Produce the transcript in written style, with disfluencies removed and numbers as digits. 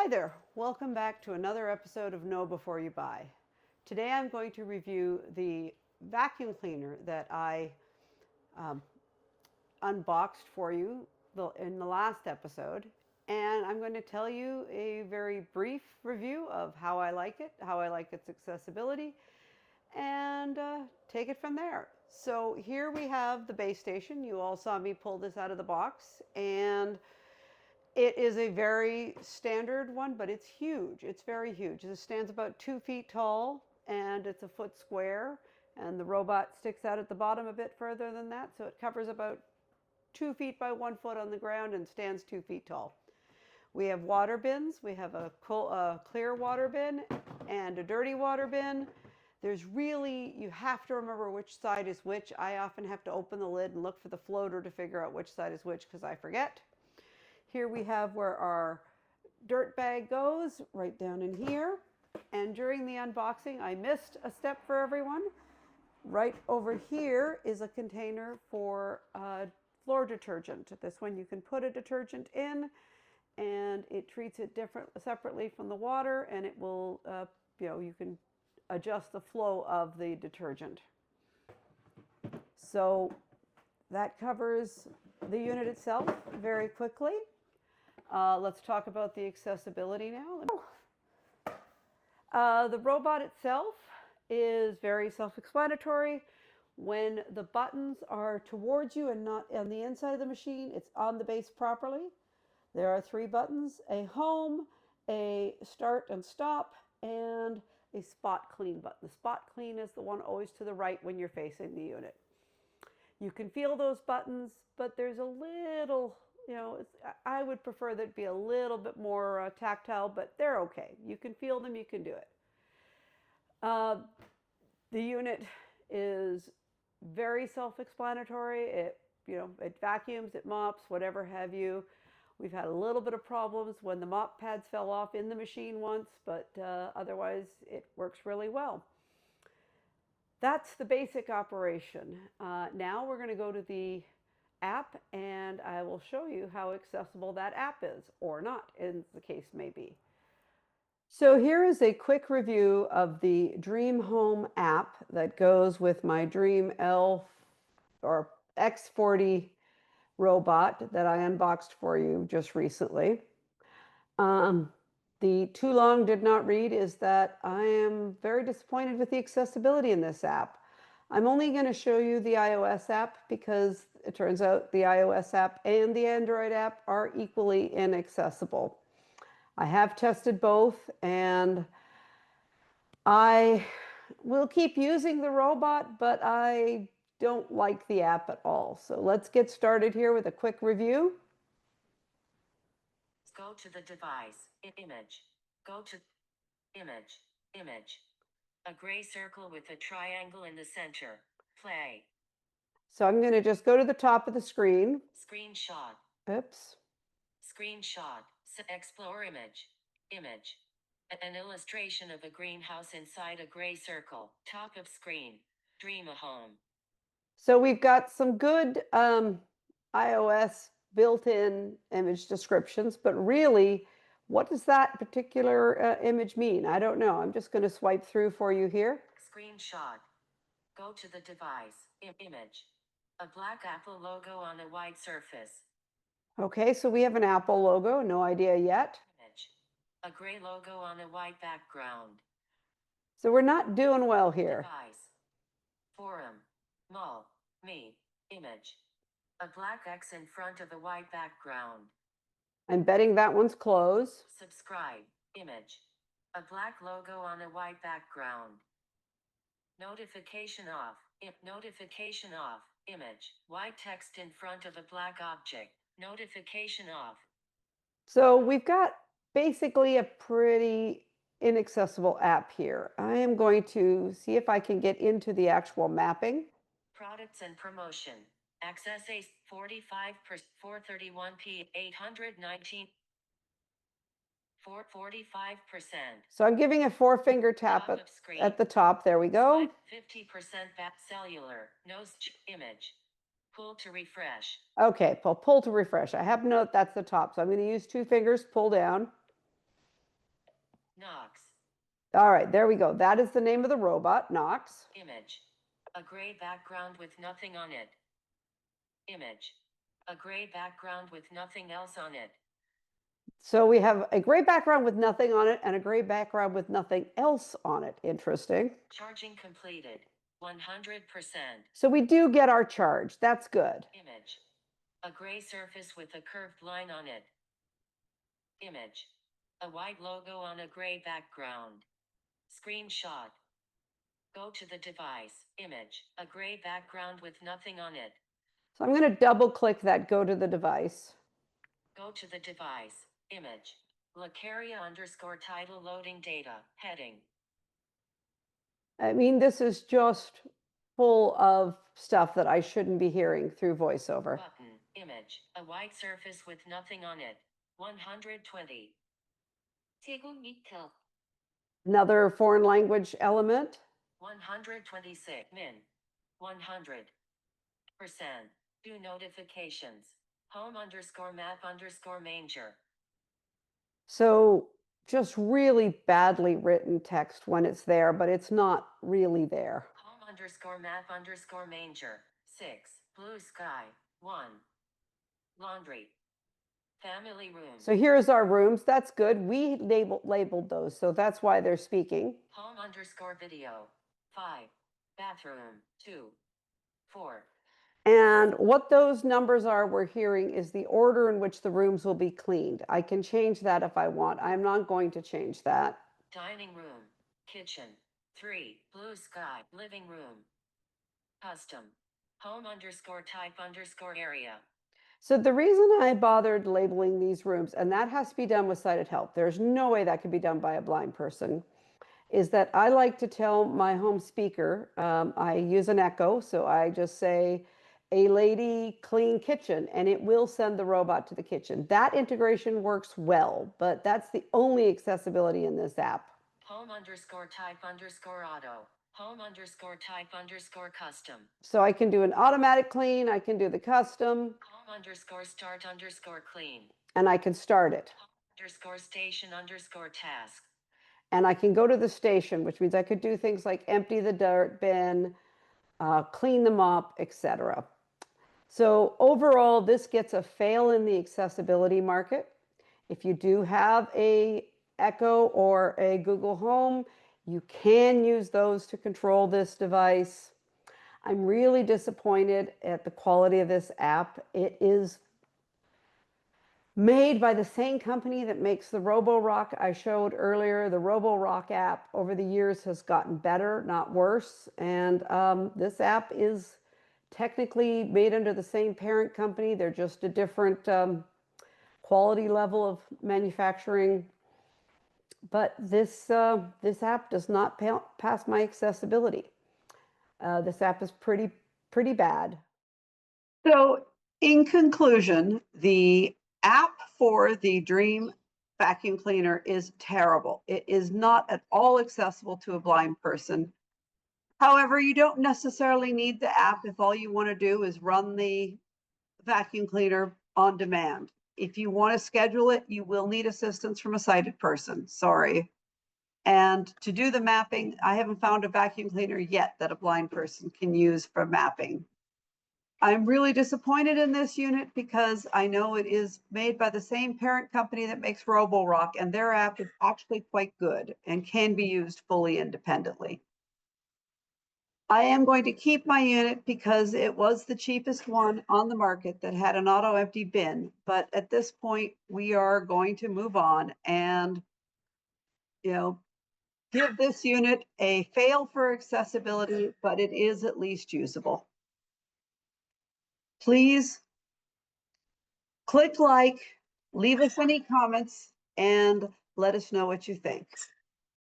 Hi there, welcome back to another episode of Know Before You Buy. Today I'm going to review the vacuum cleaner that I um, unboxed for you in the last episode. And I'm going to tell you a very brief review of how I like it, how I like its accessibility, and take it from there. So here we have the base station. You all saw me pull this out of the box, and it is a very standard one, but it's huge. It's very huge. It stands about 2 feet tall, and it's a foot square, and the robot sticks out at the bottom a bit further than that, so it covers about 2 feet by 1 foot on the ground and stands 2 feet tall. We have water bins. We have a clear water bin and a dirty water bin. You have to remember which side is which. I often have to open the lid and look for the floater to figure out which side is which because I forget. Here we have where our dirt bag goes, right down in here. And during the unboxing, I missed a step for everyone. Right over here is a container for floor detergent. This one you can put a detergent in, and it treats it separately from the water, and it will, you can adjust the flow of the detergent. So that covers the unit itself very quickly. Let's talk about the accessibility now. The robot itself is very self-explanatory. When the buttons are towards you and not on the inside of the machine, it's on the base properly. There are 3 buttons: a home, a start and stop, and a spot clean button. The spot clean is the one always to the right when you're facing the unit. You can feel those buttons, but there's a little, I would prefer that it be a little bit more tactile, but they're okay. You can feel them, you can do it. The unit is very self-explanatory. It vacuums, it mops, whatever have you. We've had a little bit of problems when the mop pads fell off in the machine once, but otherwise it works really well. That's the basic operation. Now we're going to go to the app, and I will show you how accessible that app is, or not, as the case may be. So here is a quick review of the Dream Home app that goes with my Dream X40 robot that I unboxed for you just recently. The too long did not read is that I am very disappointed with the accessibility in this app. I'm only going to show you the iOS app because it turns out the iOS app and the Android app are equally inaccessible. I have tested both, and I will keep using the robot, but I don't like the app at all. So let's get started here with a quick review. Go to the device, image. Go to image. A gray circle with a triangle in the center. Play. So I'm going to just go to the top of the screen. Screenshot. Oops. Screenshot. Explore image. Image. An illustration of a greenhouse inside a gray circle. Top of screen. Dream a home. So we've got some good iOS built-in image descriptions, but really, what does that particular image mean? I don't know. I'm just going to swipe through for you here. Screenshot. Go to the device. Image. A black Apple logo on a white surface. Okay, so we have an Apple logo. No idea yet. Image. A gray logo on a white background. So we're not doing well here. Device. Forum. Mall. Me. Image. A black X in front of a white background. I'm betting that one's closed. Subscribe. Image. A black logo on a white background. Notification off. Notification off. Image. White text in front of a black object. Notification off. So we've got basically a pretty inaccessible app here. I am going to see if I can get into the actual mapping. Products and promotion. Access A 45 per 431p 819 445%. So I'm giving a 4-finger tap at the top. There we go. 50% back cellular. Nose image. Pull to refresh. Okay, pull to refresh. I have to know that's the top. So I'm going to use 2 fingers, pull down. All right, there we go. That is the name of the robot, Knox. Image. A gray background with nothing on it. Image. A gray background with nothing else on it. So we have a gray background with nothing on it and a gray background with nothing else on it. Interesting. Charging completed. 100%. So we do get our charge. That's good. Image. A gray surface with a curved line on it. Image. A white logo on a gray background. Screenshot. Go to the device. Image. A gray background with nothing on it. So I'm going to double click that go to the device. Go to the device. Image. Lacaria _ title loading data. Heading. I mean, this is just full of stuff that I shouldn't be hearing through voiceover. Button. Image. A white surface with nothing on it. 120. 제곱미터. Another foreign language element. 126. Min. 100%. Do notifications. Home _ map _ manger. So just really badly written text when it's there, but it's not really there. Home _ map _ manger. 6. Blue sky. 1. Laundry. Family room. So here's our rooms. That's good. We labeled those, so that's why they're speaking. Home _ video. 5. Bathroom. 2. 4. And what those numbers are we're hearing is the order in which the rooms will be cleaned. I can change that if I want. I'm not going to change that. Dining room. Kitchen. 3. Blue sky. Living room. Custom. Home _ type _ area. So the reason I bothered labeling these rooms, and that has to be done with sighted help, there's no way that could be done by a blind person, is that I like to tell my home speaker, I use an Echo, so I just say, a lady clean kitchen, and it will send the robot to the kitchen. That integration works well, but that's the only accessibility in this app. Home _ type _ auto. Home _ type _ custom. So I can do an automatic clean, I can do the custom. Home _ start _ clean. And I can start it. Home _ station _ task. And I can go to the station, which means I could do things like empty the dirt bin, clean them up, etc. So overall, this gets a fail in the accessibility market. If you do have a Echo or a Google Home, you can use those to control this device. I'm really disappointed at the quality of this app. It is made by the same company that makes the Roborock I showed earlier. The Roborock app over the years has gotten better, not worse. And this app is technically made under the same parent company. They're just a different quality level of manufacturing. But this app does not pass my accessibility. This app is pretty bad. So in conclusion, the app for the Dream vacuum cleaner is terrible. It is not at all accessible to a blind person. However, you don't necessarily need the app if all you want to do is run the vacuum cleaner on demand. If you want to schedule it, you will need assistance from a sighted person. Sorry. And to do the mapping, I haven't found a vacuum cleaner yet that a blind person can use for mapping. I'm really disappointed in this unit because I know it is made by the same parent company that makes Roborock, and their app is actually quite good and can be used fully independently. I am going to keep my unit because it was the cheapest one on the market that had an auto empty bin. But at this point, we are going to move on and, give this unit a fail for accessibility, but it is at least usable. Please click like, leave us any comments, and let us know what you think.